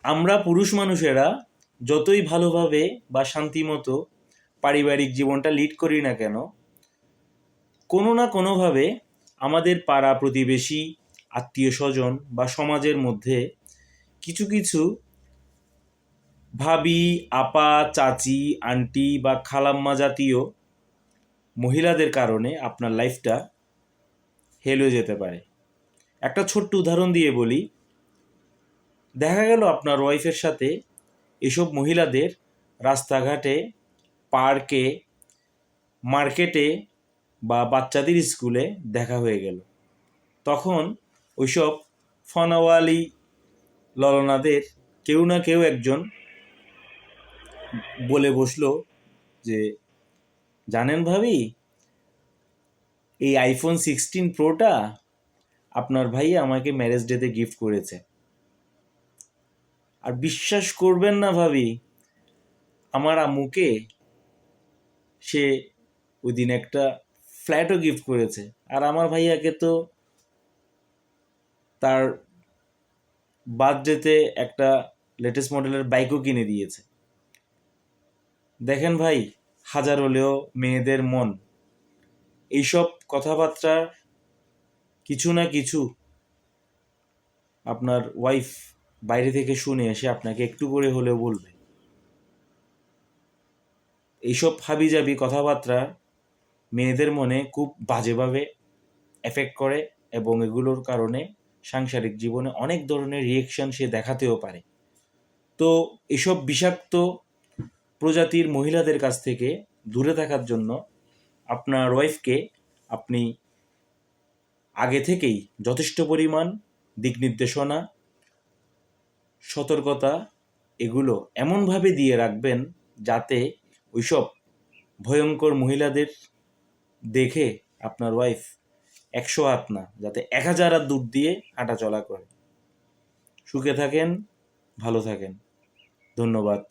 আমরা পুরুষ মানুষেরা যতই ভালোভাবে বা শান্তিমতো পারিবারিক জীবনটা লিড করি না কেন, কোনো না কোনোভাবে আমাদের পাড়া প্রতিবেশী, আত্মীয় স্বজন বা সমাজের মধ্যে কিছু কিছু ভাবি, আপা, চাচি, আন্টি বা খালাম্মা জাতীয় মহিলাদের কারণে আপনার লাইফটা হেল হয়ে যেতে পারে। একটা ছোট্ট উদাহরণ দিয়ে বলি, দেখা গেল আপনার ওয়াইফের সাথে এসব মহিলাদের রাস্তাঘাটে, পার্কে, মার্কেটে বা বাচ্চাদের স্কুলে দেখা হয়ে গেল। তখন ওইসব ফনাওয়ালি ললনাদের কেউ না কেউ একজন বলে বসলো যে, জানেন ভাবি, এই আইফোন 16 প্রোটা আপনার ভাই আমাকে ম্যারেজ ডেতে গিফট করেছে। আর বিশ্বাস করবেন না ভাবি, আমার আম্মুকে সে ওই দিন একটা ফ্ল্যাটও গিফট করেছে, আর আমার ভাইয়াকে তো তার বার্থডেতে একটা লেটেস্ট মডেলের বাইকও কিনে দিয়েছে। দেখেন ভাই, হাজার হলেও মেয়েদের মন এইসব কথাবার্তা কিছু না কিছু আপনার ওয়াইফ বাইরে থেকে শুনে এসে আপনাকে একটু করে হলেও বলবে। এইসব হাবিজাবি কথাবার্তা মেয়েদের মনে খুব বাজেভাবে এফেক্ট করে এবং এগুলোর কারণে সাংসারিক জীবনে অনেক ধরনের রিয়েকশন সে দেখাতেও পারে। তো এসব বিষাক্ত প্রজাতির মহিলাদের কাছ থেকে দূরে থাকার জন্য আপনার ওয়াইফকে আপনি আগে থেকেই যথেষ্ট পরিমাণ দিক নির্দেশনা, সতর্কতা এগুলো এমনভাবে দিয়ে রাখবেন যাতে ওইসব ভয়ঙ্কর মহিলাদের দেখে আপনার ওয়াইফ 100 হাত না, যাতে 1000 হাত দূর দিয়ে হাঁটা চলা করে। সুখে থাকেন, ভালো থাকেন। ধন্যবাদ।